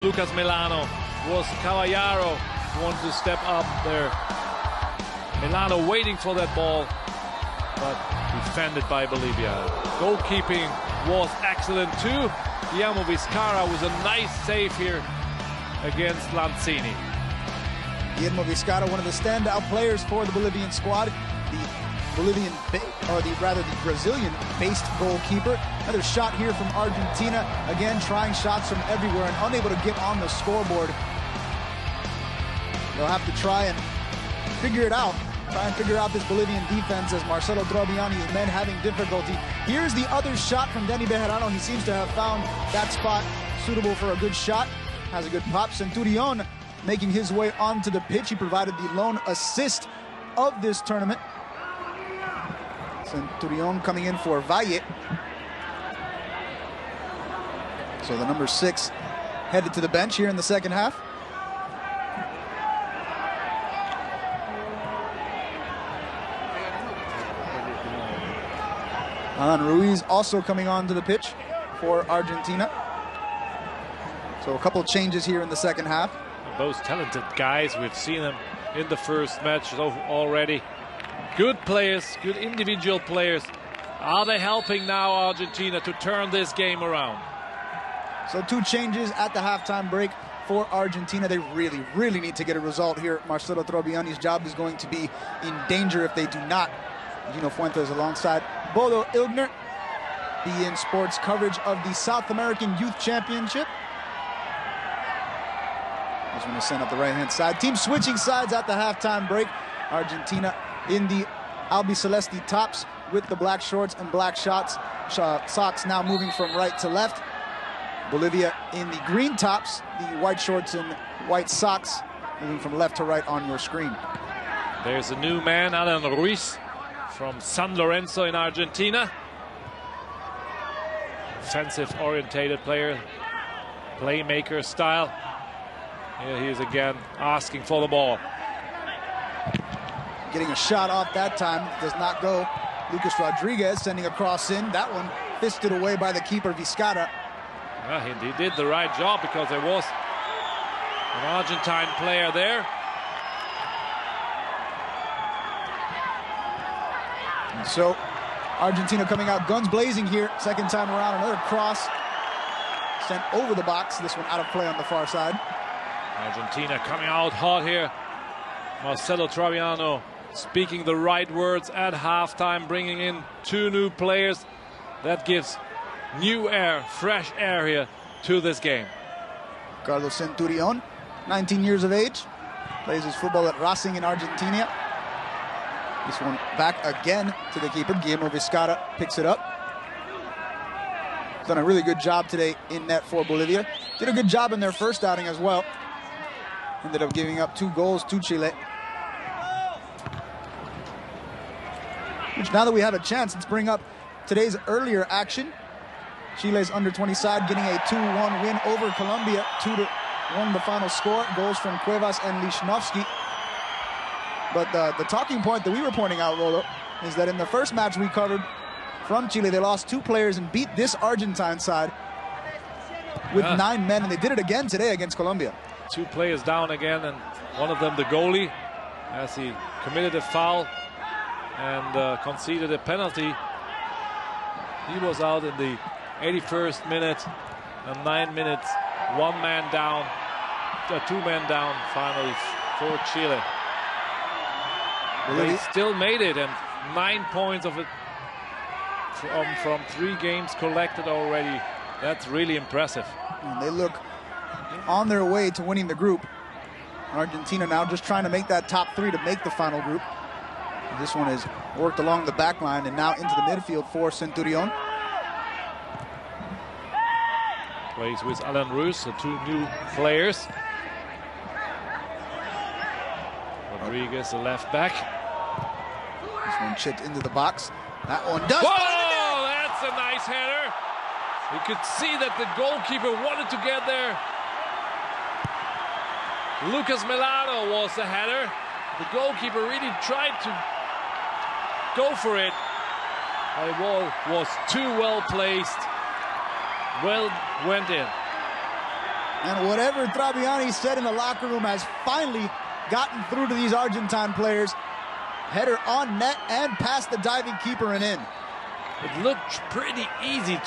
Lucas Milano was Caballero who wanted to step up there. Milano waiting for that ball, but defended by Bolivia. Goalkeeping was excellent too. Guillermo Vizcarra was a nice save here against Lanzini. Guillermo Vizcarra, one of the standout players for the Bolivian squad. The Brazilian-based goalkeeper. Another shot here from Argentina. Again, trying shots from everywhere and unable to get on the scoreboard. They'll have to try and figure it out. Try and figure out this Bolivian defense as Marcelo Troviani's men having difficulty. Here's the other shot from Denny Bejarano. He seems to have found that spot suitable for a good shot. Has a good pop. Centurion making his way onto the pitch. He provided the lone assist of this tournament. Centurion coming in for Valle. So the number 6 headed to the bench here in the second half. Alan Ruiz also coming onto the pitch for Argentina. So a couple changes here in the second half. Both talented guys. We've seen them in the first match already. Good players, good individual players. Are they helping now Argentina to turn this game around? So 2 changes at the halftime break for Argentina. They really need to get a result here. Marcelo Troviani's job is going to be in danger if they do not. Gino Fuentes alongside Bodo Ilgner, BN Sports coverage of the South American Youth Championship. He's going to send up the right-hand side. Team switching sides at the halftime break. Argentina in the Albiceleste tops with the black shorts and black socks, now moving from right to left. Bolivia in the green tops, the white shorts and white socks, moving from left to right on your screen. There's a new man, Alan Ruiz, from San Lorenzo in Argentina. Offensive-orientated player, playmaker style. Here he is again asking for the ball. Getting a shot off that time, does not go. Lucas Rodriguez sending a cross in. That one fisted away by the keeper, Vizcarra. Well, he did the right job because there was an Argentine player there. And so Argentina coming out guns blazing here. Second time around, another cross sent over the box. This one out of play on the far side. Argentina coming out hot here. Marcelo Troviano speaking the right words at halftime, bringing in 2 new players. That gives new air, fresh air here to this game. Carlos Centurion, 19 years of age, plays his football at Racing in Argentina. This one back again to the keeper. Guillermo Vizcarra picks it up. He's done a really good job today in net for Bolivia. Did a good job in their first outing as well. Ended up giving up 2 goals to Chile. Which, now that we have a chance, let's bring up today's earlier action. Chile's under-20 side getting a 2-1 win over Colombia. 2-1 the final score. Goals from Cuevas and Lichnowsky. But the talking point that we were pointing out, Rolo, is that in the first match we covered from Chile, they lost 2 players and beat this Argentine side with 9 men, and they did it again today against Colombia. 2 players down again, and one of them the goalie, as he committed a foul and conceded a penalty. He was out in the 81st minute, and 9 minutes, 1 man down, 2 men down finally for Chile. They still made it, and 9 points of it from 3 games collected already. That's really impressive. And they look on their way to winning the group. Argentina now just trying to make that top 3 to make the final group. This one is worked along the back line and now into the midfield for Centurion. Plays with Alan Ruiz, so 2 new players. Rodriguez, the left back. This one chipped into the box. That one does. Whoa, that's a nice header. You could see that the goalkeeper wanted to get there. Lucas Milano was the header. The goalkeeper really tried to go for it. The ball was too well placed. Well, went in. And whatever Traviani said in the locker room has finally gotten through to these Argentine players. Header on net and past the diving keeper and in. It looked pretty easy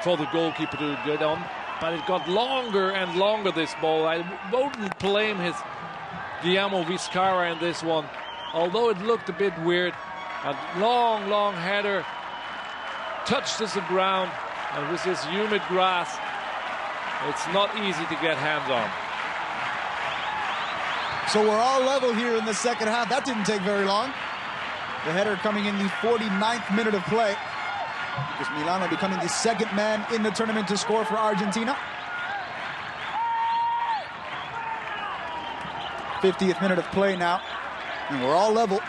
for the goalkeeper to get on, but it got longer and longer, this ball. I wouldn't blame his Guillermo Vizcarra in this one, although it looked a bit weird. A long header touches the ground, and with this humid grass, it's not easy to get hands on. So we're all level here in the second half. That didn't take very long. The header coming in the 49th minute of play. Because Milano becoming the second man in the tournament to score for Argentina. 50th minute of play now. And we're all level.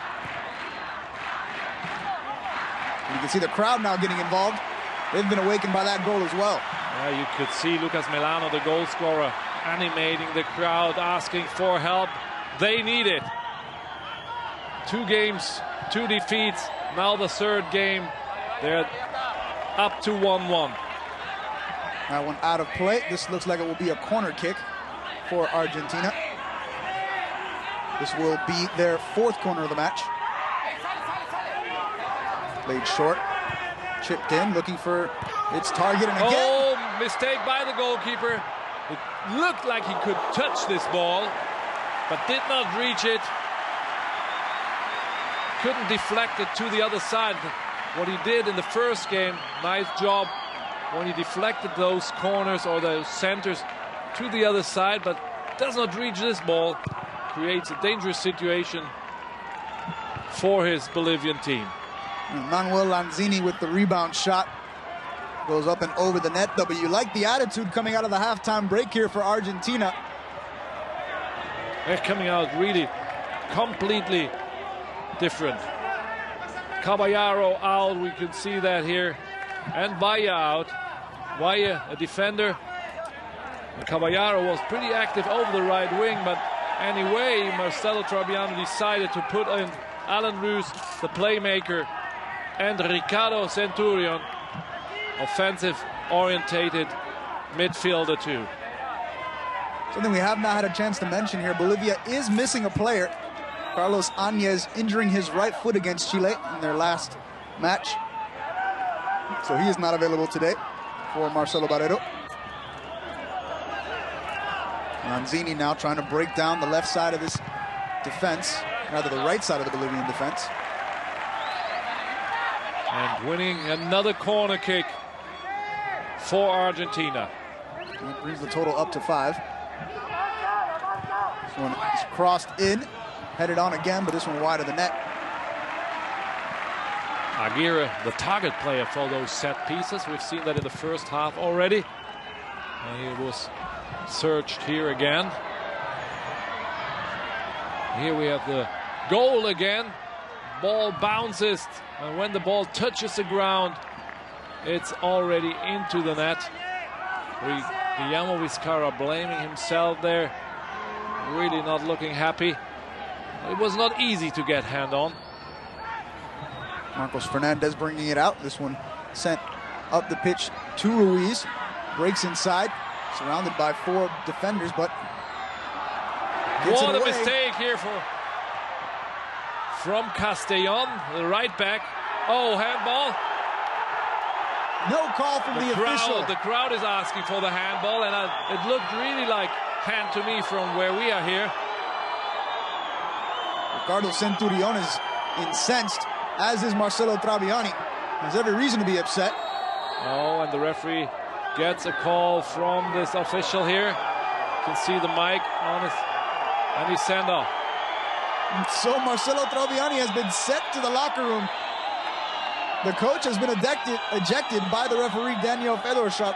And you can see the crowd now getting involved. They've been awakened by that goal as well. Yeah, you could see Lucas Milano, the goal scorer, animating the crowd, asking for help. They need it. 2 games, 2 defeats. Now the 3rd game. They're up to 1-1. That one out of play. This looks like it will be a corner kick for Argentina. This will be their 4th corner of the match. Played short. Chipped in, looking for its target, and again. Oh, mistake by the goalkeeper. It looked like he could touch this ball, but did not reach it. Couldn't deflect it to the other side. What he did in the first game, nice job when he deflected those corners or those centers to the other side, but does not reach this ball. Creates a dangerous situation for his Bolivian team. Manuel Lanzini with the rebound shot. Goes up and over the net, though, but you like the attitude coming out of the halftime break here for Argentina. They're coming out really completely different. Caballero out, we can see that here. And Valle out. Valle, a defender. And Caballero was pretty active over the right wing, but anyway, Marcelo Traviani decided to put in Alan Roos, the playmaker, and Ricardo Centurion, offensive-orientated midfielder too. Something we have not had a chance to mention here, Bolivia is missing a player. Carlos Áñez injuring his right foot against Chile in their last match. So he is not available today for Marcelo Barrero. Lanzini now trying to break down the left side of this defense, rather the right side of the Bolivian defense. And winning another corner kick for Argentina. And that brings the total up to 5. This one is crossed in, headed on again, but this one wide of the net. Aguirre, the target player for those set pieces. We've seen that in the first half already. And he was searched here again. Here we have the goal again. Ball bounces, and when the ball touches the ground, it's already into the net. Guillermo Vizcarra blaming himself there. Really not looking happy. It was not easy to get hand on. Marcos Fernandez bringing it out. This one sent up the pitch to Ruiz. Breaks inside, surrounded by 4 defenders, but gets what it away. A mistake here from Castellon, the right back. Oh, handball. No call from the official. The crowd is asking for the handball, and it looked really like hand to me from where we are here. Ricardo Centurion is incensed, as is Marcelo Traviani. Has every reason to be upset. Oh, and the referee gets a call from this official here. You can see the mic on his, and he's sent off. So Marcelo Traviani has been sent to the locker room. The coach has been ejected by the referee, Daniel Fedorchuk.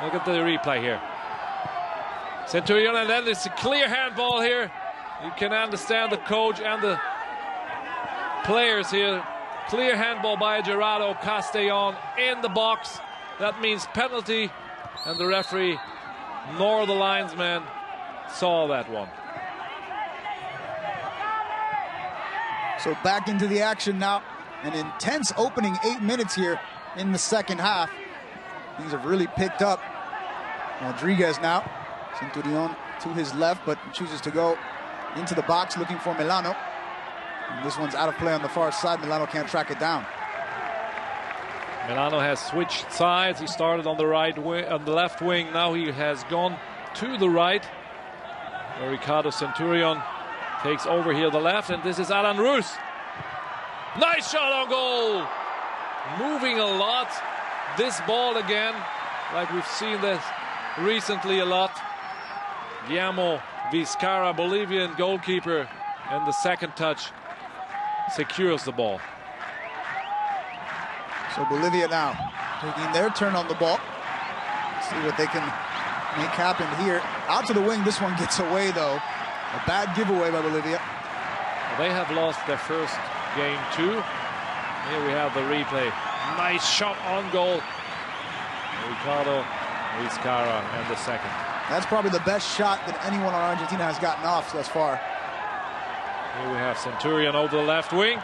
Look at the replay here. Centurion, and then it's a clear handball here. You can understand the coach and the players here. Clear handball by Gerardo Castellon in the box. That means penalty, and the referee nor the linesman saw that one. So back into the action now. An intense opening 8 minutes here in the second half. Things have really picked up Rodriguez now. Centurion to his left, but chooses to go into the box looking for Milano. And this one's out of play on the far side. Milano can't track it down. Milano has switched sides. He started on the right wing, on the left wing. Now he has gone to the right. Where Ricardo Centurion takes over here the left, and this is Alan Rus. Nice shot on goal. Moving a lot. This ball again, like we've seen this recently a lot. Guillermo Vizcarra, Bolivian goalkeeper, and the second touch secures the ball. So Bolivia now taking their turn on the ball. See what they can make happen here. Out to the wing, this one gets away though. A bad giveaway by Bolivia. They have lost their first game too. Here we have the replay. Nice shot on goal. Ricardo Vizcarra and the second. That's probably the best shot that anyone on Argentina has gotten off thus far. Here we have Centurion over the left wing.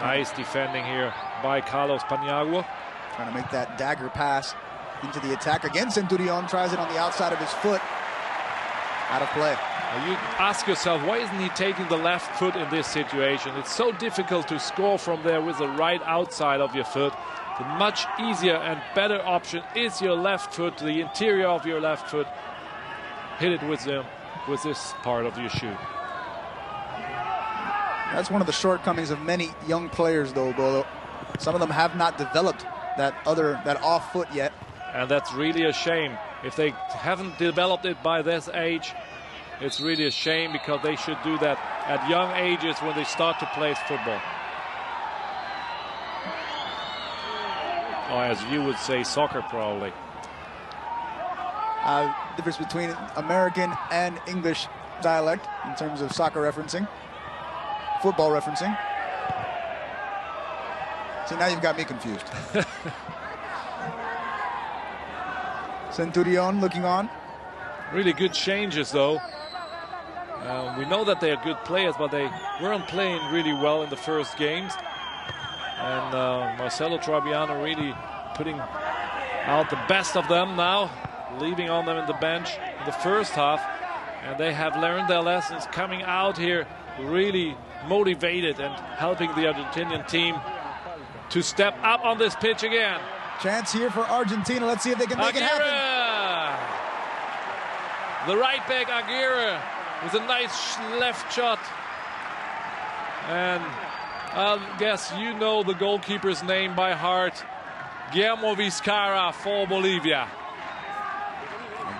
Nice defending here by Carlos Paniagua. Trying to make that dagger pass into the attack. Again, Centurion tries it on the outside of his foot. Out of play. Now you ask yourself, why isn't he taking the left foot in this situation? It's so difficult to score from there with the right outside of your foot. The much easier and better option is your left foot, the interior of your left foot. Hit it with this part of your shoe. That's one of the shortcomings of many young players, though, Bolo. Some of them have not developed that off foot yet. And that's really a shame. If they haven't developed it by this age, it's really a shame, because they should do that at young ages when they start to play football. Or as you would say, soccer probably. Difference between American and English dialect in terms of soccer referencing. Football referencing. See, now you've got me confused. Centurion looking on. Really good changes, though. We know that they are good players, but they weren't playing really well in the first games. And Marcelo Trabiano really putting out the best of them now, leaving on them in the bench in the first half. And they have learned their lessons, coming out here really motivated and helping the Argentinian team to step up on this pitch again. Chance here for Argentina. Let's see if they can make it happen. The right back Aguirre with a nice left shot. And I guess you know the goalkeeper's name by heart. Guillermo Vizcarra for Bolivia.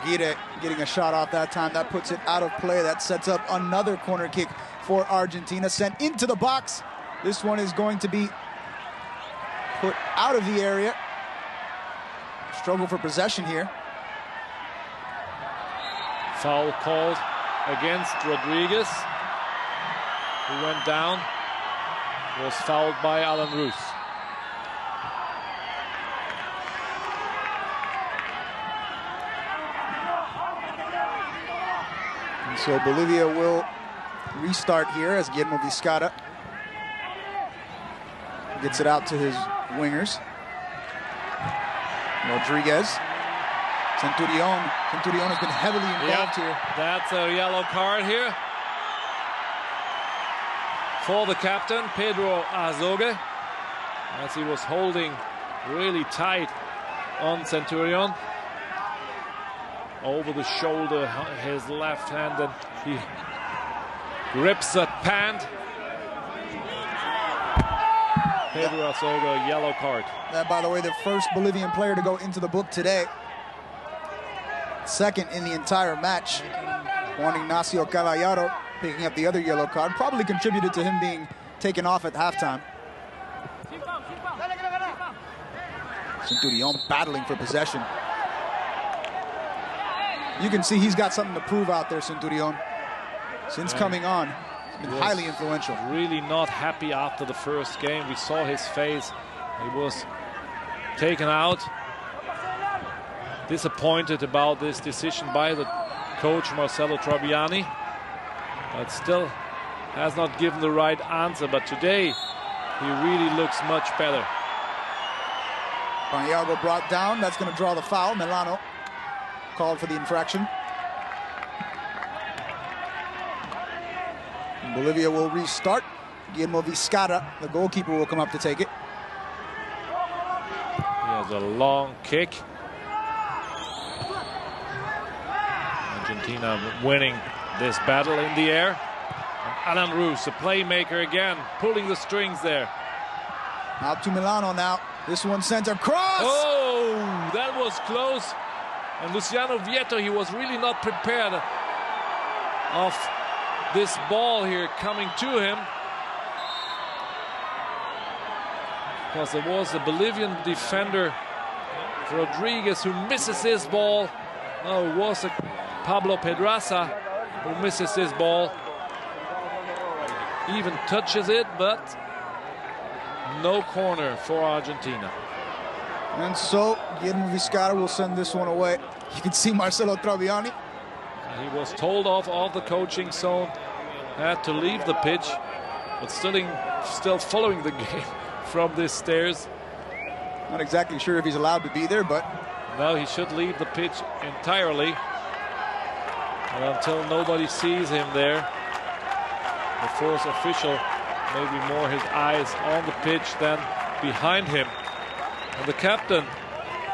Aguirre getting a shot off that time. That puts it out of play. That sets up another corner kick for Argentina. Sent into the box. This one is going to be put out of the area. Struggle for possession here. Foul called against Rodriguez, who went down. Was fouled by Alan Rus. And so Bolivia will restart here as Guillermo Vizcarra gets it out to his wingers. Rodriguez. Centurion has been heavily involved here. That's a yellow card here for the captain, Pedro Azogue, as he was holding really tight on Centurion. Over the shoulder, his left hand, and he grips the pant. Pedro Azogue, yellow card. That, by the way, the first Bolivian player to go into the book today. Second in the entire match. Juan Ignacio Caballero picking up the other yellow card. Probably contributed to him being taken off at halftime. Centurion battling for possession. You can see he's got something to prove out there, Centurion. Since coming on, he's been highly influential. Really not happy after the first game. We saw his face. He was taken out. Disappointed about this decision by the coach Marcelo Trabiani, but still has not given the right answer. But today he really looks much better. Paniago brought down. That's going to draw the foul. Milano called for the infraction. And Bolivia will restart. Guillermo Vizcarra, the goalkeeper, will come up to take it. He has a long kick. Argentina winning this battle in the air. And Alan Roos, a playmaker again, pulling the strings there. Out to Milano now. This one sent across. Oh, that was close. And Luciano Vieto, he was really not prepared of this ball here coming to him. Because there was a Bolivian defender, Rodriguez, who misses his ball. No, it was a Pablo Pedraza who misses his ball. Even touches it, but no corner for Argentina. And so Guillermo Vizcarra will send this one away. You can see Marcelo Traviani. He was told off of the coaching zone, had to leave the pitch, but still following the game from the stairs. Not exactly sure if he's allowed to be there, but no, he should leave the pitch entirely. And until nobody sees him there, the fourth official, maybe more his eyes on the pitch than behind him. And the captain,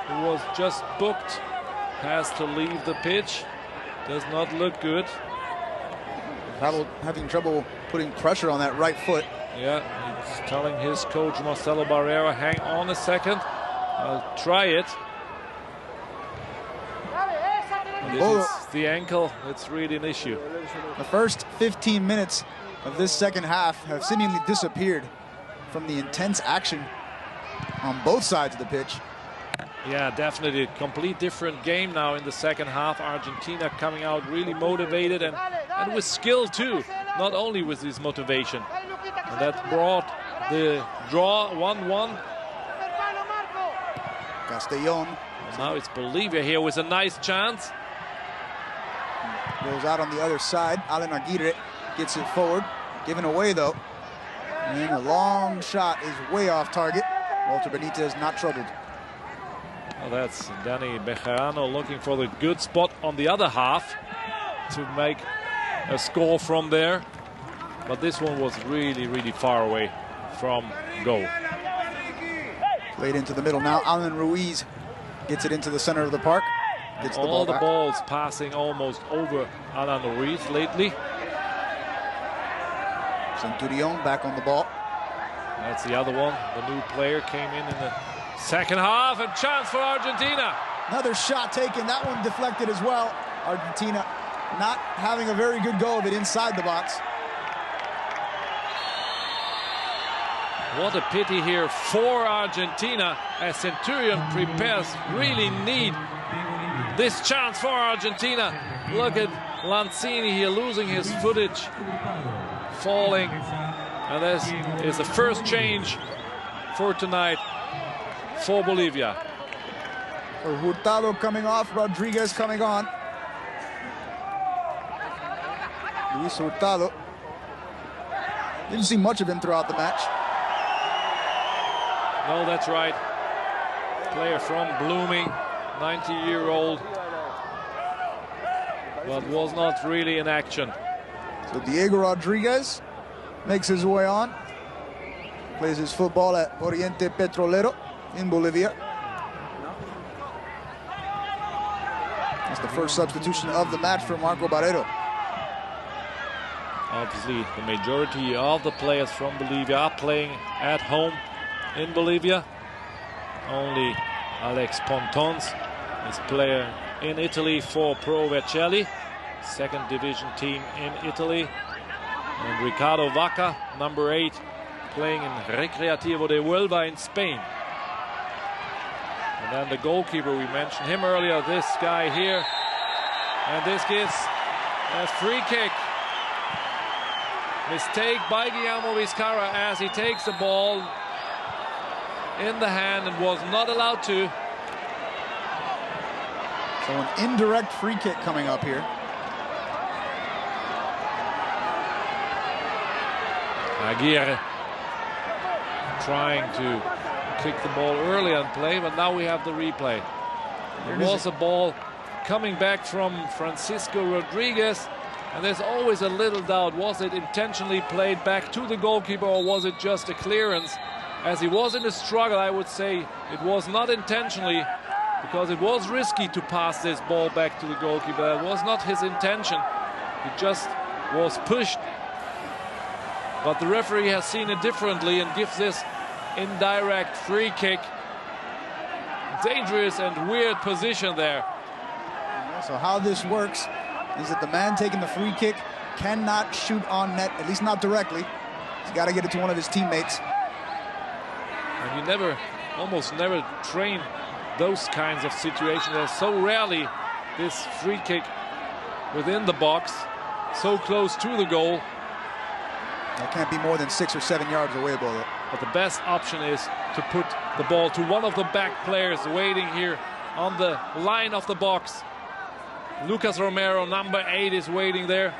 who was just booked, has to leave the pitch. Does not look good. Having trouble putting pressure on that right foot. Yeah, he's telling his coach Marcelo Barrera, hang on a second, I'll try it. And if it's the ankle, it's really an issue. The first 15 minutes of this second half have seemingly disappeared from the intense action on both sides of the pitch. Yeah, definitely a complete different game now in the second half. Argentina coming out really motivated and with skill too, not only with his motivation. And that brought the draw 1-1. Castellón. Now it's Bolivia here with a nice chance. Goes out on the other side. Alan Aguirre gets it forward. Given away though. And a long shot is way off target. Walter Benitez not troubled. Well, that's Danny Bejarano looking for the good spot on the other half to make a score from there. But this one was really, really far away from goal. Played into the middle now. Alan Ruiz gets it into the center of the park. Gets the ball All the back. balls passing almost over Alan Ruiz lately. Centurion back on the ball. That's the other one. The new player came in the second half, and chance for Argentina. Another shot taken. That one deflected as well. Argentina not having a very good go of it inside the box. What a pity here for Argentina as Centurion prepares. Really need this chance for Argentina. Look at Lanzini here losing his footage, falling. And this is the first change for tonight for Bolivia. So Hurtado coming off, Rodriguez coming on. Luis Hurtado. Didn't see much of him throughout the match. No, that's right. Player from Blooming, 90-year-old, but was not really in action. So Diego Rodriguez makes his way on. Plays his football at Oriente Petrolero in Bolivia. That's the first substitution of the match for Marco Barreiro. Obviously, the majority of the players from Bolivia are playing at home in Bolivia. Only Alex Pontons is player in Italy for Pro Vercelli, second division team in Italy. And Ricardo Vaca, number 8, playing in Recreativo de Huelva in Spain. And then the goalkeeper, we mentioned him earlier, this guy here. And this gives a free kick. Mistake by Guillermo Vizcarra as he takes the ball in the hand and was not allowed to. So an indirect free kick coming up here. Aguirre trying to kicked the ball early and play, but now we have the replay. There was a ball coming back from Francisco Rodriguez, and there's always a little doubt. Was it intentionally played back to the goalkeeper, or was it just a clearance? As he was in a struggle, I would say it was not intentionally, because it was risky to pass this ball back to the goalkeeper. That was not his intention. He just was pushed. But the referee has seen it differently and gives this indirect free kick. Dangerous and weird position there. So how this works is that the man taking the free kick cannot shoot on net, at least not directly. He's got to get it to one of his teammates. And you almost never train those kinds of situations. There's so rarely this free kick within the box, so close to the goal. That can't be more than 6 or 7 yards away, Bolo. But the best option is to put the ball to one of the back players waiting here on the line of the box. Lucas Romero, number 8, is waiting there,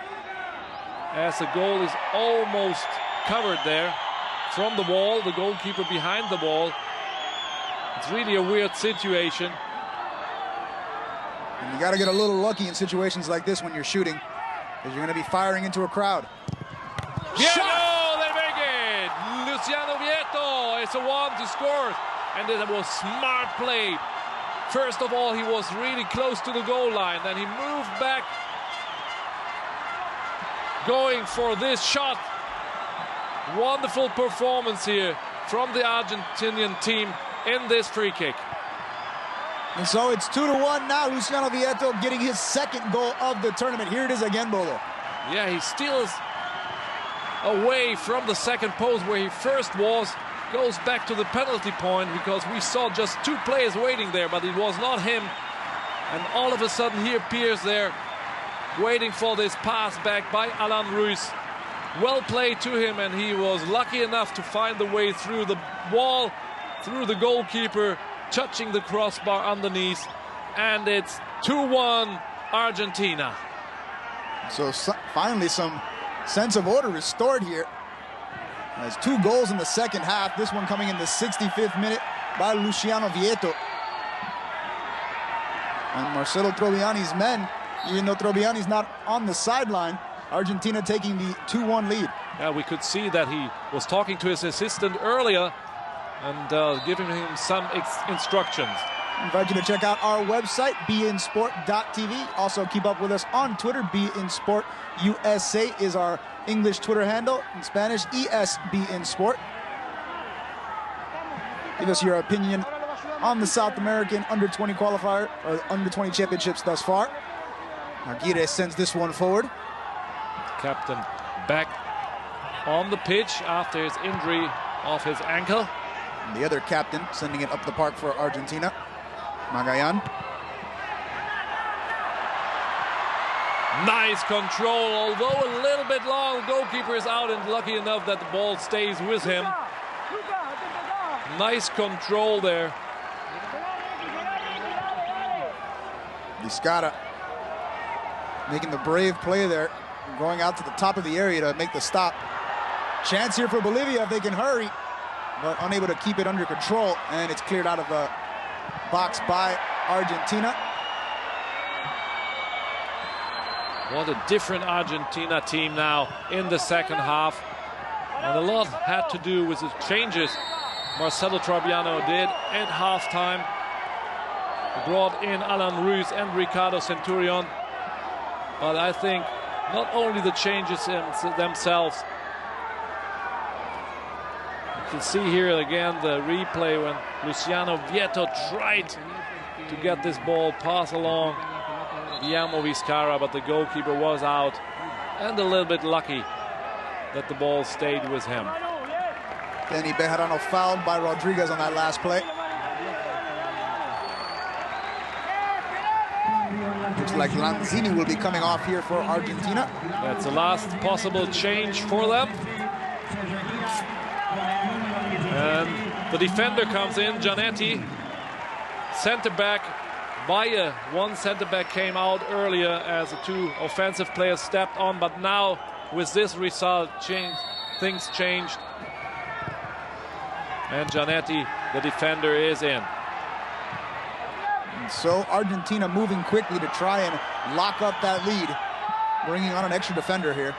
as the goal is almost covered there from the wall, the goalkeeper behind the wall. It's really a weird situation. And you got to get a little lucky in situations like this when you're shooting, because you're going to be firing into a crowd. Vieto, they make it! Luciano Vieto is the one to score. And it was smart play. First of all, he was really close to the goal line. Then he moved back, going for this shot. Wonderful performance here from the Argentinian team in this free kick. And so it's 2-1 now. Luciano Vieto getting his second goal of the tournament. Here it is again, Bolo. Yeah, he steals away from the second post where he first was, goes back to the penalty point, because we saw just 2 players waiting there, but it was not him. And all of a sudden he appears there, waiting for this pass back by Alan Ruiz. Well played to him, and he was lucky enough to find the way through the wall, through the goalkeeper, touching the crossbar underneath, and it's 2-1 Argentina. So finally some sense of order restored here. There's 2 goals in the second half, this one coming in the 65th minute by Luciano Vieto. And Marcelo Troviani's men, even though Troviani's not on the sideline, Argentina taking the 2-1 lead. Yeah, we could see that he was talking to his assistant earlier and giving him some instructions. I invite you to check out our website, beinsport.tv. Also keep up with us on Twitter. beinsportusa is our English Twitter handle. In Spanish, ESBinsport. Give us your opinion on the South American under-20 qualifier, or under-20 championships thus far. Aguirre sends this one forward. Captain back on the pitch after his injury of his ankle. And the other captain sending it up the park for Argentina, Magayan. Nice control, although a little bit long. The goalkeeper is out, and lucky enough that the ball stays with him. Nice control there. Vizcarra making the brave play there, going out to the top of the area to make the stop. Chance here for Bolivia if they can hurry, but unable to keep it under control, and it's cleared out of the box by Argentina. What a different Argentina team now in the second half. And a lot had to do with the changes Marcelo Troviano did at halftime. He brought in Alan Ruiz and Ricardo Centurion. But I think not only the changes themselves. You can see here again the replay when Luciano Vieto tried to get this ball pass along Guillermo Vizcarra, but the goalkeeper was out, and a little bit lucky that the ball stayed with him. Danny Bejarano fouled by Rodriguez on that last play. Looks like Lanzini will be coming off here for Argentina. That's the last possible change for them. And the defender comes in, Giannetti. Center back, Baye, one center back came out earlier as the 2 offensive players stepped on, but now with this result, things changed. And Giannetti the defender is in. And so Argentina moving quickly to try and lock up that lead, bringing on an extra defender here.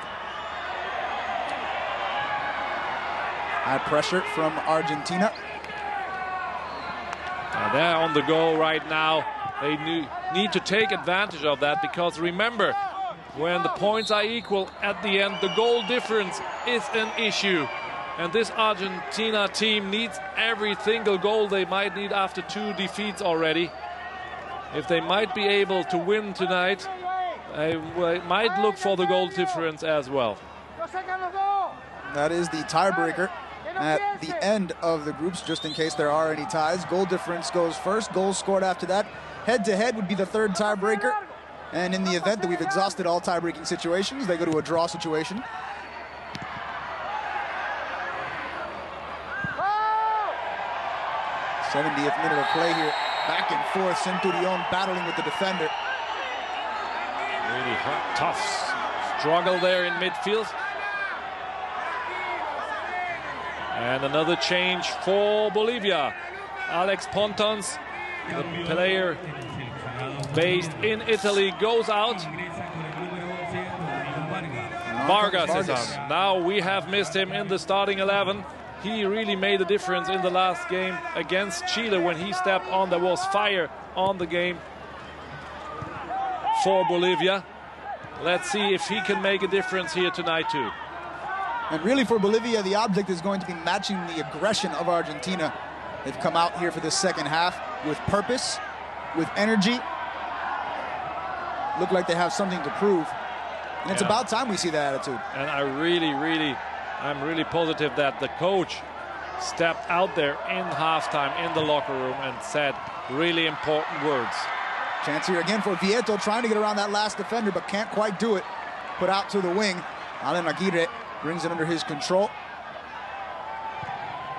High pressure from Argentina. Now they're on the go right now. They need to take advantage of that, because remember, when the points are equal at the end, the goal difference is an issue. And this Argentina team needs every single goal they might need after 2 defeats already. If they might be able to win tonight, they might look for the goal difference as well. That is the tiebreaker at the end of the groups, just in case there are any ties. Goal difference goes first, goals scored after that. Head-to-head would be the third tiebreaker. And in the event that we've exhausted all tie-breaking situations, they go to a draw situation. Oh! 70th minute of play here. Back and forth, Centurion battling with the defender. Really tough struggle there in midfield. And another change for Bolivia. Alex Pontons, the player based in Italy, goes out. Vargas is on. Now we have missed him in the starting 11. He really made a difference in the last game against Chile when he stepped on. There was fire on the game for Bolivia. Let's see if he can make a difference here tonight too. And really for Bolivia, the object is going to be matching the aggression of Argentina. They've come out here for this second half with purpose, with energy. Look like they have something to prove. And it's about time we see that attitude. And I'm really positive that the coach stepped out there in halftime in the locker room and said really important words. Chance here again for Vieto, trying to get around that last defender, but can't quite do it. Put out to the wing. Alan Aguirre brings it under his control.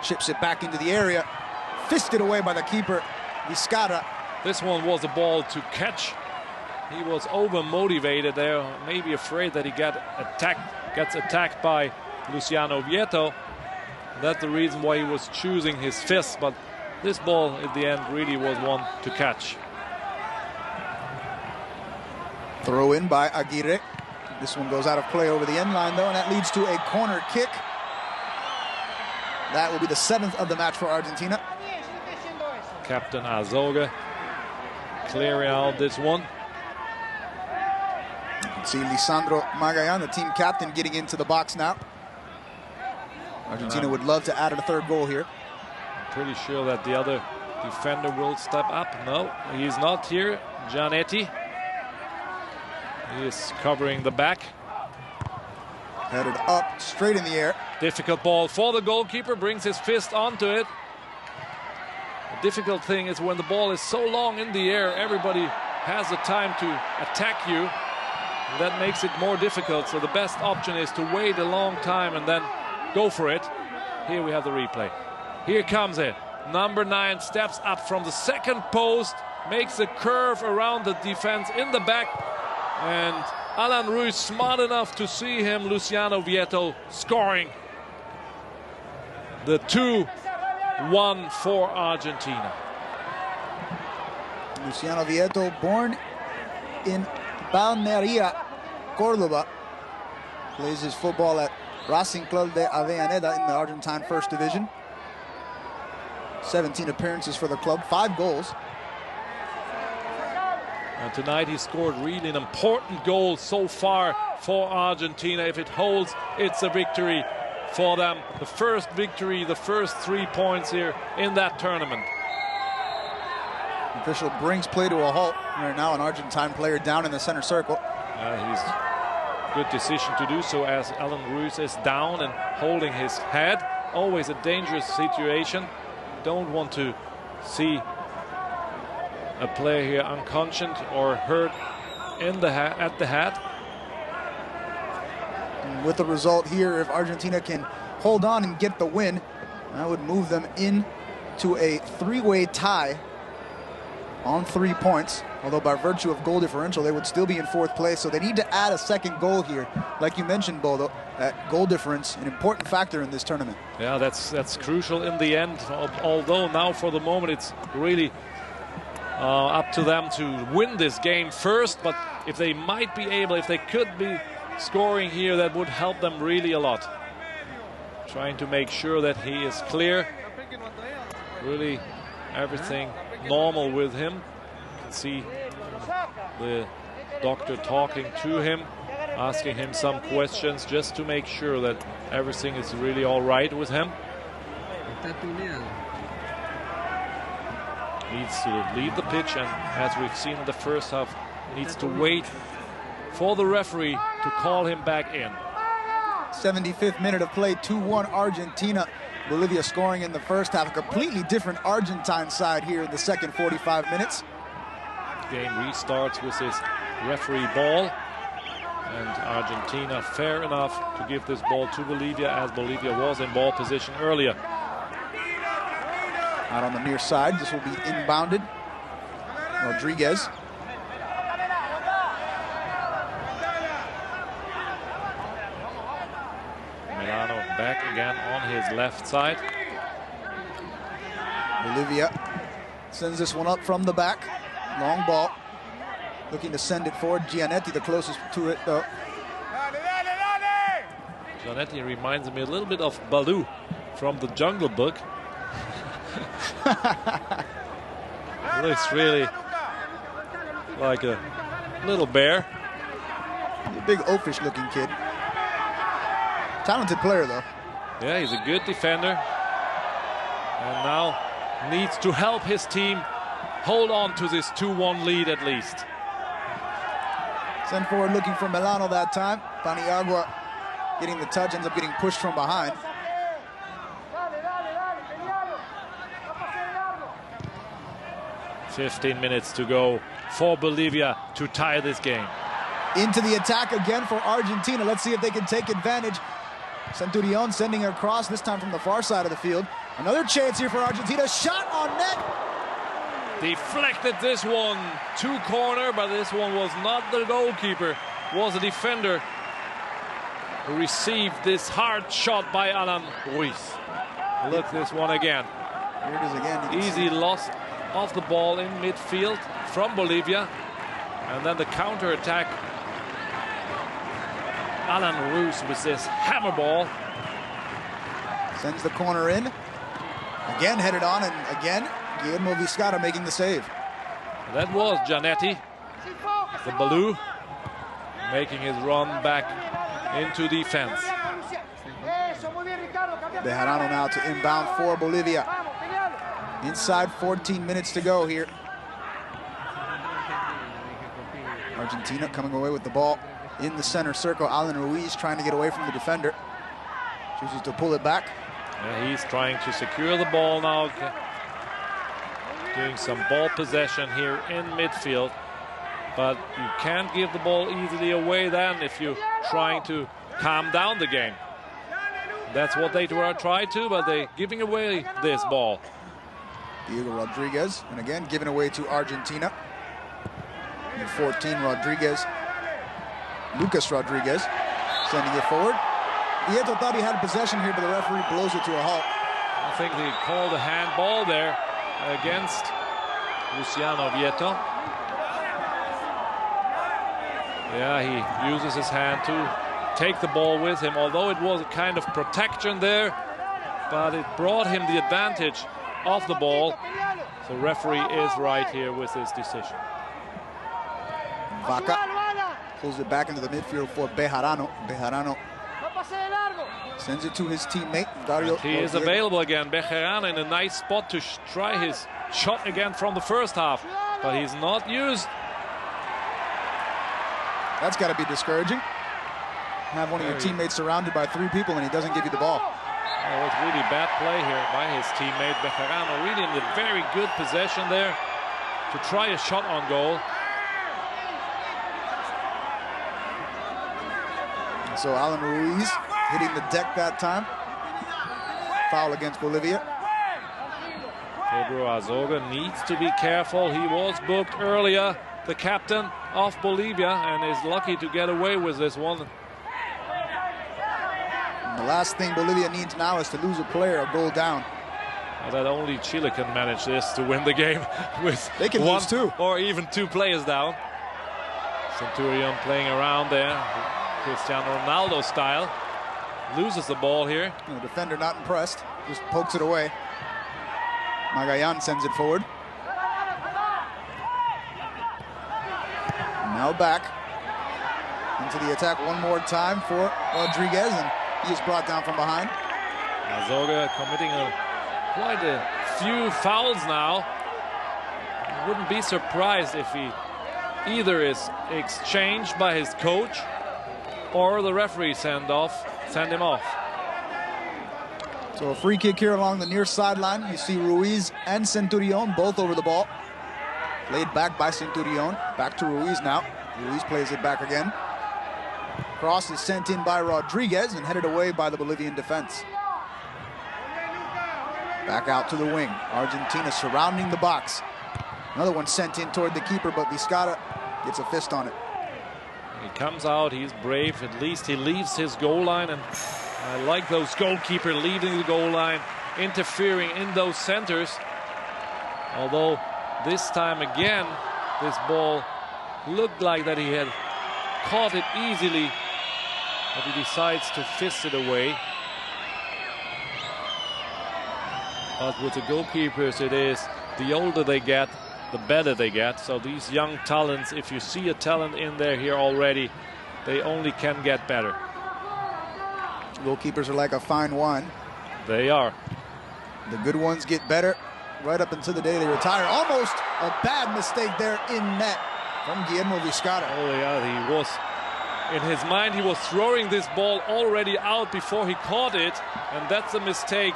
Chips it back into the area. Fisted away by the keeper, Vizcarra. This one was a ball to catch. He was over-motivated there, maybe afraid that he gets attacked by Luciano Vieto. That's the reason why he was choosing his fist, but this ball at the end really was one to catch. Throw in by Aguirre. This one goes out of play over the end line though, and that leads to a corner kick. That will be the 7th of the match for Argentina. Captain Azoga clearing out this one. You can see Lisandro Magayan, the team captain, getting into the box now. Argentina would love to add a 3rd goal here. Pretty sure that the other defender will step up. No, he's not here. Giannetti. He is covering the back. Headed up, straight in the air. Difficult ball for the goalkeeper, brings his fist onto it. The difficult thing is when the ball is so long in the air, everybody has the time to attack you. That makes it more difficult, so the best option is to wait a long time and then go for it. Here we have the replay. Here comes it. Number 9 steps up from the 2nd post, makes a curve around the defense in the back, and Alan Ruiz smart enough to see him, Luciano Vieto, scoring the 2-1 for Argentina. Luciano Vieto, born in Balnearia, Cordoba, plays his football at Racing Club de Avellaneda in the Argentine 1st Division. 17 appearances for the club, 5 goals. And tonight he scored really an important goal so far for Argentina. If it holds, it's a victory for them. The first victory, the first 3 points here in that tournament. Official brings play to a halt. Right now an Argentine player down in the center circle. He's good decision to do so as Alan Ruiz is down and holding his head. Always a dangerous situation. Don't want to see a player here unconscious or hurt in the at the head. And with the result here, if Argentina can hold on and get the win, that would move them into a 3-way tie on 3 points. Although by virtue of goal differential, they would still be in 4th place. So they need to add a second goal here. Like you mentioned, Bodo, that goal difference, an important factor in this tournament. Yeah, that's crucial in the end. Although now for the moment it's really up to them to win this game first. But if they might be able, if they could be scoring here, that would help them really a lot. Trying to make sure that he is clear. Really everything normal with him. You can see the doctor talking to him, asking him some questions just to make sure that everything is really all right with him. Needs to leave the pitch, and as we've seen in the first half, needs to wait for the referee to call him back in. 75th minute of play, 2-1 Argentina. Bolivia scoring in the first half. A completely different Argentine side here in the second 45 minutes. Game restarts with this referee ball. And Argentina fair enough to give this ball to Bolivia, as Bolivia was in ball position earlier. Out on the near side, this will be inbounded. Rodriguez. Back again on his left side. Bolivia sends this one up from the back. Long ball. Looking to send it forward. Giannetti the closest to it, though. Giannetti reminds me a little bit of Baloo from the Jungle Book. Looks really like a little bear. He's a big oafish looking kid. Talented player, though. Yeah, he's a good defender. And now needs to help his team hold on to this 2-1 lead at least. Send forward looking for Milano that time. Paniagua getting the touch, ends up getting pushed from behind. "15 minutes to go for Bolivia to tie this game." Into the attack again for Argentina. Let's see if they can take advantage. Centurion sending her across, this time from the far side of the field. Another chance here for Argentina. Shot on net. Deflected this one to corner, but this one was not the goalkeeper. It was a defender who received this hard shot by Alan Ruiz. Look, this one again. Here it is again. Easy loss of the ball in midfield from Bolivia. And then the counter-attack. Alan Ruiz with this hammer ball. Sends the corner in. Again headed on, and again Guillermo Vizcarra making the save. That was Giannetti, the Baloo, making his run back into defense. Bejarano now to inbound for Bolivia. Inside 14 minutes to go here. Argentina coming away with the ball in the center circle. Alan Ruiz trying to get away from the defender. Chooses to pull it back. Yeah, he's trying to secure the ball now. Doing some ball possession here in midfield. But you can't give the ball easily away then if you're trying to calm down the game. That's what they try to, but they're giving away this ball. Diego Rodriguez, and again given away to Argentina. Number 14, Rodriguez. Lucas Rodriguez sending it forward. Vieto thought he had possession here, but the referee blows it to a halt. I think they called a handball there against Luciano Vieto. Yeah, he uses his hand to take the ball with him, although it was a kind of protection there, but it brought him the advantage of the ball. So referee is right here with his decision. Vaca pulls it back into the midfield for Bejarano. Bejarano sends it to his teammate, Dario. And he is available again. Bejarano in a nice spot to try his shot again from the first half, but he's not used. That's got to be discouraging. Have one of your teammates surrounded by 3 people and he doesn't give you the ball. Oh, it's really bad play here by his teammate Bejarano. Really in the very good possession there to try a shot on goal. So Alan Ruiz hitting the deck that time. Foul against Bolivia. Pedro Azoga needs to be careful. He was booked earlier, the captain of Bolivia, and is lucky to get away with this one. And the last thing Bolivia needs now is to lose a player, a goal down. That only Chile can manage this to win the game with they can one lose two or even two players down. Centurion playing around there, Cristiano Ronaldo style. Loses the ball here. The defender not impressed, just pokes it away. Magayan sends it forward. Now back into the attack one more time for Rodriguez, and he is brought down from behind. Azoga committing quite a few fouls now. I wouldn't be surprised if he either is exchanged by his coach or the referee send him off. So a free kick here along the near sideline. You see Ruiz and Centurion both over the ball. Played back by Centurion. Back to Ruiz now. Ruiz plays it back again. Cross is sent in by Rodriguez and headed away by the Bolivian defense. Back out to the wing. Argentina surrounding the box. Another one sent in toward the keeper, but Vizcarra gets a fist on it. He comes out, he's brave. At least he leaves his goal line, and I like those goalkeepers leaving the goal line, interfering in those centers. Although this time again, this ball looked like that he had caught it easily, but he decides to fist it away. But with the goalkeepers, it is the older they get, the better they get. So these young talents, if you see a talent in there here already, they only can get better. Goalkeepers are like a fine wine. They are. The good ones get better right up until the day they retire. Almost a bad mistake there in net from Guillermo Vizcarra. Oh yeah, he was, in his mind, he was throwing this ball already out before he caught it, and that's a mistake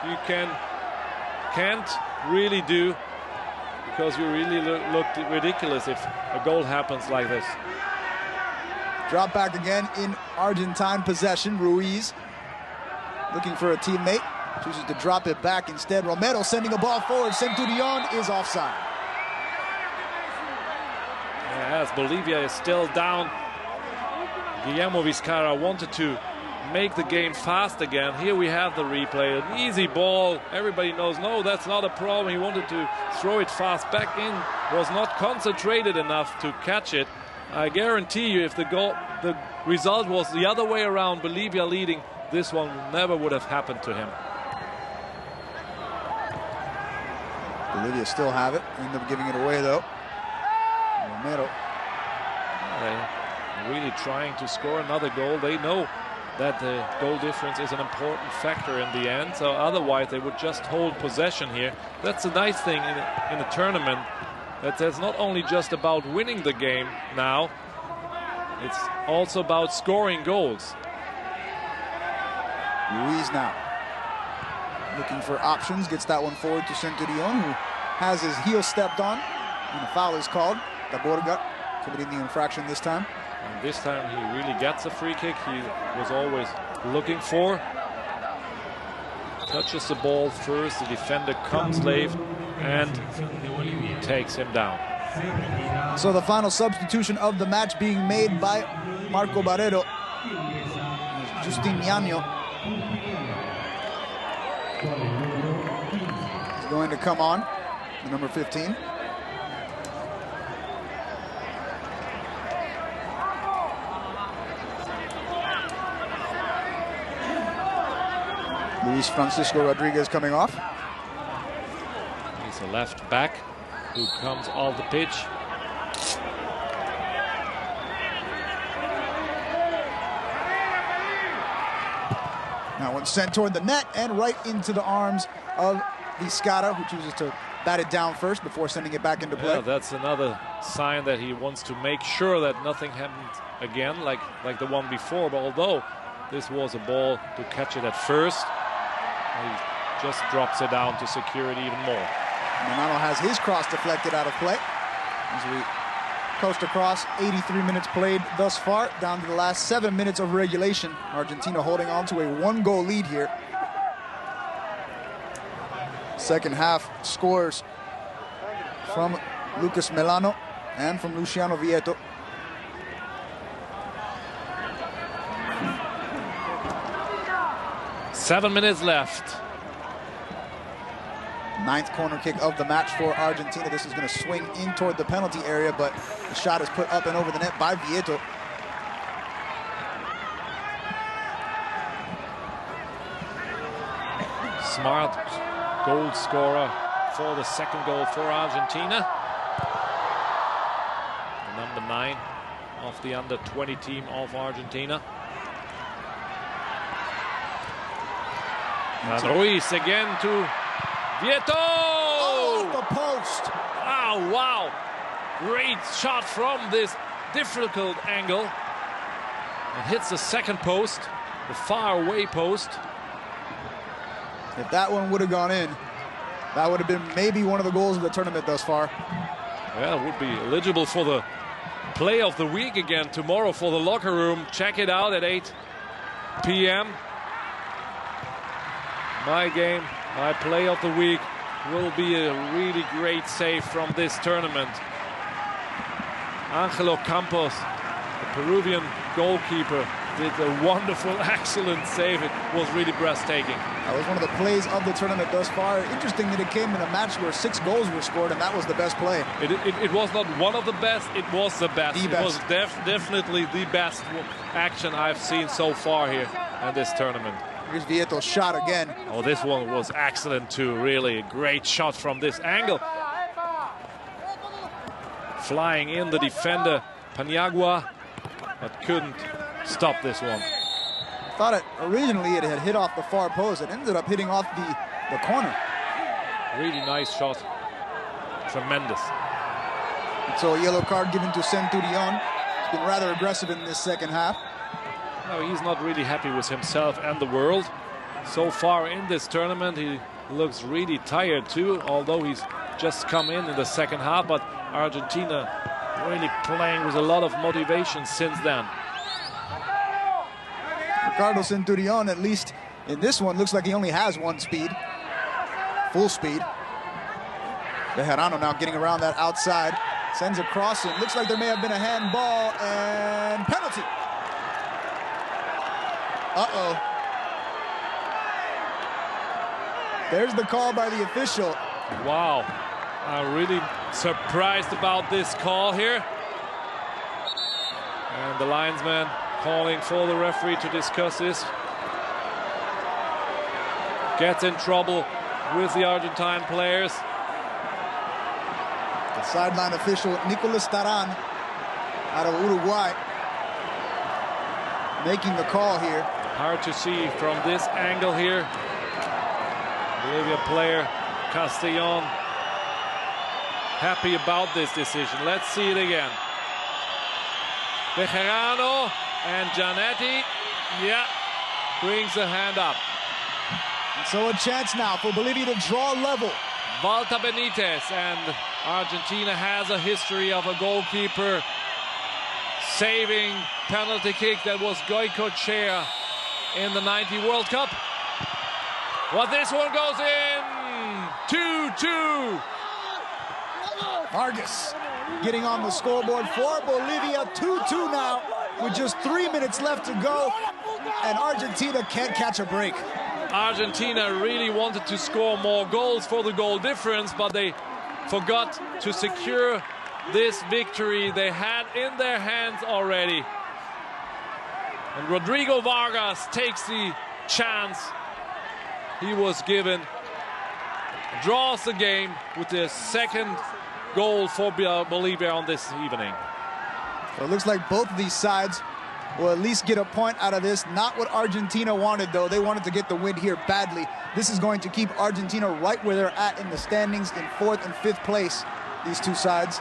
you can't really do, because you really look ridiculous if a goal happens like this. Drop back again in Argentine possession. Ruiz looking for a teammate, chooses to drop it back instead. Romero sending a ball forward. Centurion is offside. As Bolivia is still down, Guillermo Vizcarra wanted to make the game fast again. Here we have the replay, an easy ball. Everybody knows, no, that's not a problem. He wanted to throw it fast back in, was not concentrated enough to catch it. I guarantee you, if the result was the other way around, Bolivia leading, this one never would have happened to him. Bolivia still have it, end up giving it away though. Romero. They're really trying to score another goal. They know that the goal difference is an important factor in the end, so otherwise they would just hold possession here. That's a nice thing in a tournament, that it's not only just about winning the game now, it's also about scoring goals. Ruiz now looking for options, gets that one forward to Centurion, who has his heel stepped on, and a foul is called. Taborga committing the infraction this time. And this time he really gets a free kick. He was always looking for. Touches the ball first, the defender comes late and takes him down. So the final substitution of the match being made by Marco Barrero. Justiniano is going to come on, the number 15. Luis Francisco Rodriguez coming off. He's a left back who comes off the pitch. Now one sent toward the net and right into the arms of Vizcarra, who chooses to bat it down first before sending it back into play. Yeah, that's another sign that he wants to make sure that nothing happens again like the one before. But although this was a ball to catch it at first, he just drops it down to secure it even more. Manano has his cross deflected out of play. As we coast across, 83 minutes played thus far, down to the last 7 minutes of regulation. Argentina holding on to a 1-goal lead here. Second half scores from Lucas Melano and from Luciano Vieto. Seven minutes left. Ninth corner kick of the match for Argentina. This is going to swing in toward the penalty area, but the shot is put up and over the net by Vieto. Smart goal scorer for the second goal for Argentina. The number 9 of the under-20 team of Argentina. And Ruiz again to Vieto! Oh, the post! Oh, wow! Great shot from this difficult angle. It hits the second post, the far away post. If that one would have gone in, that would have been maybe one of the goals of the tournament thus far. Yeah, it would be eligible for the play of the week again tomorrow for the locker room. Check it out at 8 p.m. My game, my play of the week will be a really great save from this tournament. Angelo Campos, the Peruvian goalkeeper, did a wonderful, excellent save. It was really breathtaking. That was one of the plays of the tournament thus far. Interesting that it came in a match where 6 goals were scored, and that was the best play. It was not one of the best, it was the best. The best. It was definitely the best action I've seen so far here in this tournament. Here's Vieto's shot again. Oh, this one was excellent too, really. A great shot from this angle. Flying in the defender, Paniagua, but couldn't stop this one. I thought originally it had hit off the far post. It ended up hitting off the corner. Really nice shot. Tremendous. So a yellow card given to Centurion. He's been rather aggressive in this second half. No, he's not really happy with himself and the world. So far in this tournament, he looks really tired too, although he's just come in the second half, but Argentina really playing with a lot of motivation since then. Ricardo Centurion, at least in this one, looks like he only has one speed. Full speed. Bejarano now getting around that outside. Sends a crossing. Looks like there may have been a handball and penalty. Uh-oh. There's the call by the official. Wow. I'm really surprised about this call here. And the linesman calling for the referee to discuss this. Gets in trouble with the Argentine players. The sideline official, Nicolas Taran, out of Uruguay, making the call here. Hard to see from this angle here. Bolivia player Castellon happy about this decision. Let's see it again. Bejarano and Giannetti, yeah, brings a hand up. And so a chance now for Bolivia to draw level. Walter Benitez, and Argentina has a history of a goalkeeper saving penalty kick. That was Goicoechea in the '90 World Cup. Well, this one goes in. 2-2. Vargas getting on the scoreboard for Bolivia. 2-2 now with just 3 minutes left to go, and Argentina can't catch a break. Argentina really wanted to score more goals for the goal difference, but they forgot to secure this victory they had in their hands already. And Rodrigo Vargas takes the chance he was given, draws the game with the second goal for Bolivia on this evening. So it looks like both of these sides will at least get a point out of this. Not what Argentina wanted, though. They wanted to get the win here badly. This is going to keep Argentina right where they're at in the standings in 4th and 5th place, these two sides.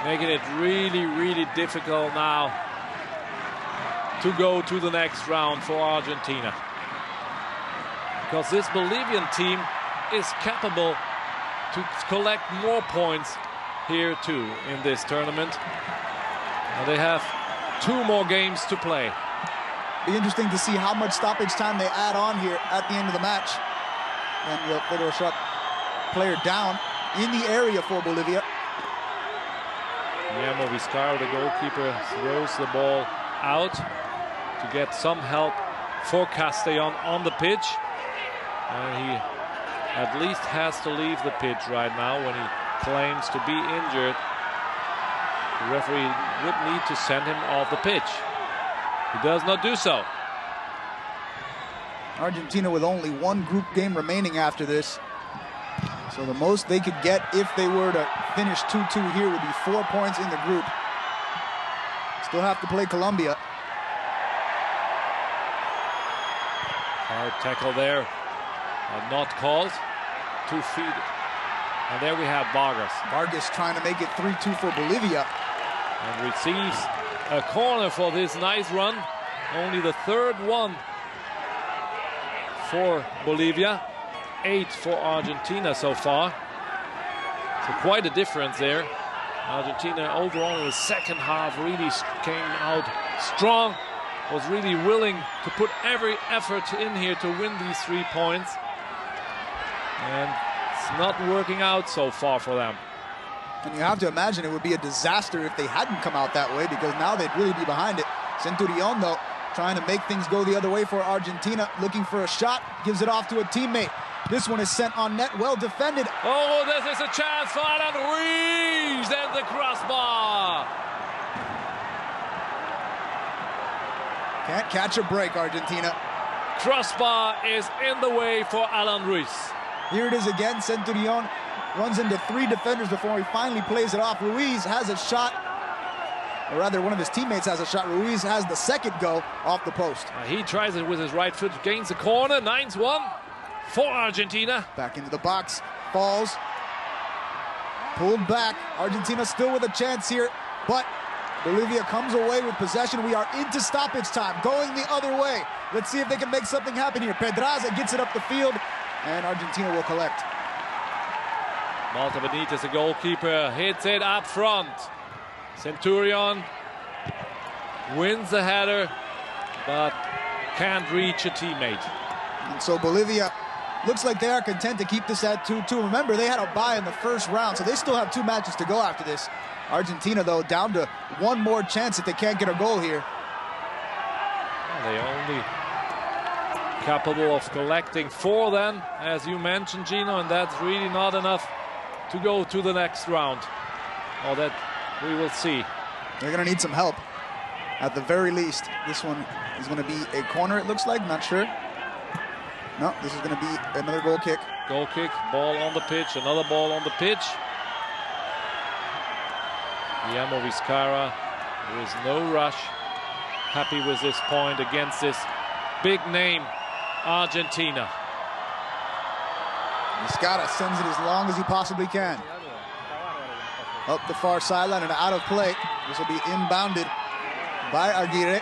Making it really, really difficult now to go to the next round for Argentina. Because this Bolivian team is capable to collect more points here too in this tournament. Now they have 2 more games to play. Be interesting to see how much stoppage time they add on here at the end of the match. and the fatal shot player down in the area for Bolivia. Guillermo Vizcarra, the goalkeeper, throws the ball out to get some help for Castellon on the pitch. And he at least has to leave the pitch right now when he claims to be injured. The referee would need to send him off the pitch. He does not do so. Argentina with only one group game remaining after this. So the most they could get if they were to finish 2-2 here would be 4 points in the group. Still have to play Colombia. Hard tackle there. Not called. 2 feet. And there we have Vargas. Vargas trying to make it 3-2 for Bolivia. And receives a corner for this nice run. Only the third one for Bolivia. 8 for Argentina so far. So quite a difference there. Argentina overall in the second half really came out strong. Was really willing to put every effort in here to win these 3 points. And it's not working out so far for them. And you have to imagine it would be a disaster if they hadn't come out that way, because now they'd really be behind it. Centurion, though, trying to make things go the other way for Argentina, looking for a shot, gives it off to a teammate. This one is sent on net, well defended. Oh, this is a chance for Alan Ruiz and the crossbar. Can't catch a break, Argentina. Crossbar is in the way for Alan Ruiz. Here it is again. Centurion runs into 3 defenders before he finally plays it off. Ruiz has a shot, or rather one of his teammates has a shot. Ruiz has the second go off the post. He tries it with his right foot, gains the corner, 9-1 for Argentina. Back into the box, falls, pulled back. Argentina still with a chance here, but Bolivia comes away with possession. We are into stoppage time, going the other way. Let's see if they can make something happen here. Pedraza gets it up the field, and Argentina will collect. Malta Benitez, the goalkeeper, hits it up front. Centurion wins the header, but can't reach a teammate. And so Bolivia looks like they are content to keep this at 2-2. Remember, they had a bye in the first round, so they still have 2 matches to go after this. Argentina, though, down to 1 more chance if they can't get a goal here. Well, they only capable of collecting 4 then, as you mentioned, Gino, and that's really not enough to go to the next round. Oh, that we will see. They're going to need some help at the very least. This one is going to be a corner, it looks like. Not sure. No, this is going to be another goal kick. Goal kick, ball on the pitch, another ball on the pitch. Guillermo Vizcarra, there is no rush. Happy with this point against this big name, Argentina. Vizcarra sends it as long as he possibly can. Up the far sideline and out of play. This will be inbounded by Aguirre.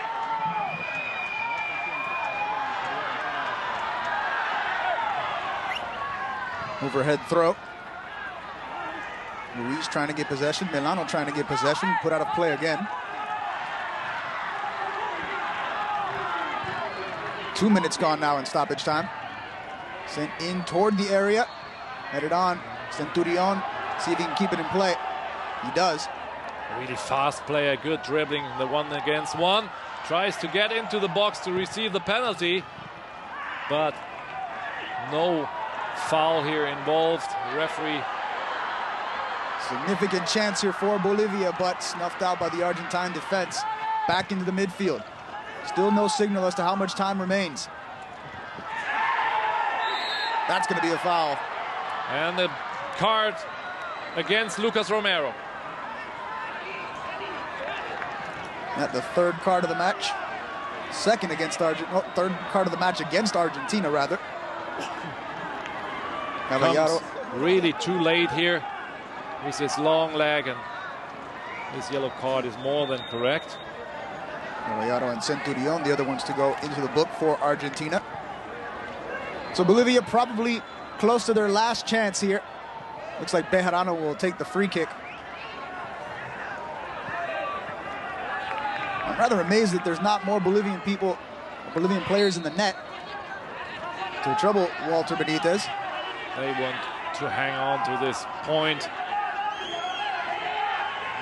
Overhead throw. Ruiz trying to get possession. Milano trying to get possession. Put out of play again. 2 minutes gone now in stoppage time. Sent in toward the area. Headed on. Centurion. See if he can keep it in play. He does. A really fast player. Good dribbling. The 1-against-1. Tries to get into the box to receive the penalty. But no foul here involved. The referee. Significant chance here for Bolivia, but snuffed out by the Argentine defense. Back into the midfield. Still no signal as to how much time remains. That's going to be a foul. And the card against Lucas Romero. At the 3rd card of the match. Second against Argentina. 3rd card of the match against Argentina, rather. Comes really too late here with his long leg, and his yellow card is more than correct. Caballero and Centurion, the other ones to go into the book for Argentina. So Bolivia probably close to their last chance here. Looks like Bejarano will take the free kick. I'm rather amazed that there's not more Bolivian players in the net to trouble Walter Benitez. They want to hang on to this point.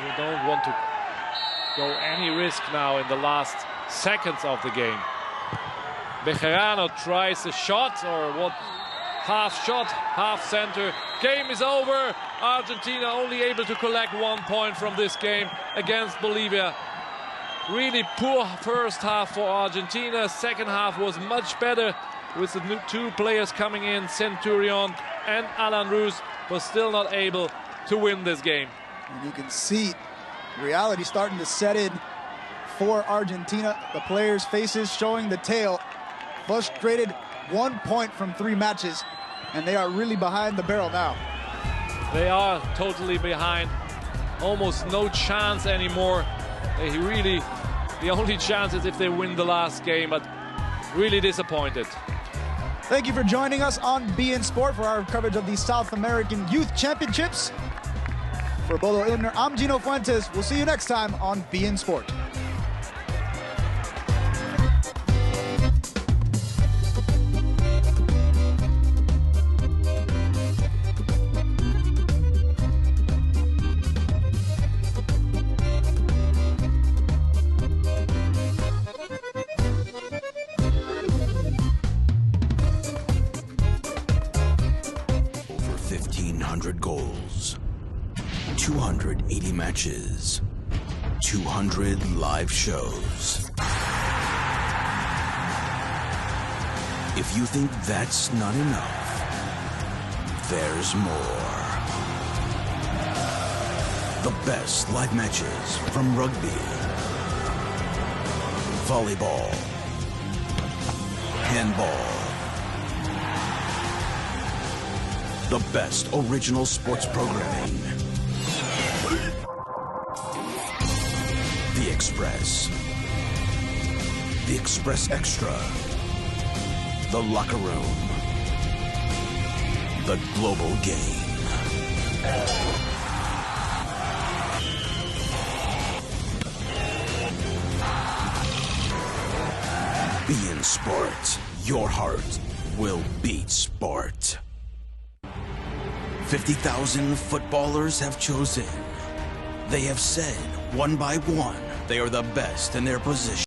You don't want to go any risk now in the last seconds of the game. Bejarano tries a shot, or what? Half shot, half center. Game is over. Argentina only able to collect 1 point from this game against Bolivia. Really poor first half for Argentina. Second half was much better with the two players coming in, Centurion and Alan Roos, was still not able to win this game. And you can see reality starting to set in for Argentina. The players' faces showing the tail. Frustrated, 1 point from 3 matches, and they are really behind the barrel now. They are totally behind. Almost no chance anymore. The only chance is if they win the last game, but really disappointed. Thank you for joining us on Be In Sport for our coverage of the South American Youth Championships. For Bodo Illner, I'm Gino Fuentes. We'll see you next time on Be In Sport. Over 1,500 goals. 280 matches, 200 live shows. If you think that's not enough, there's more. The best live matches from rugby, volleyball, handball. The best original sports programming. The Express. The Express Extra. The Locker Room. The Global Game. Be In Sport. Your heart will beat sport. 50,000 footballers have chosen. They have said, one by one, they are the best in their position.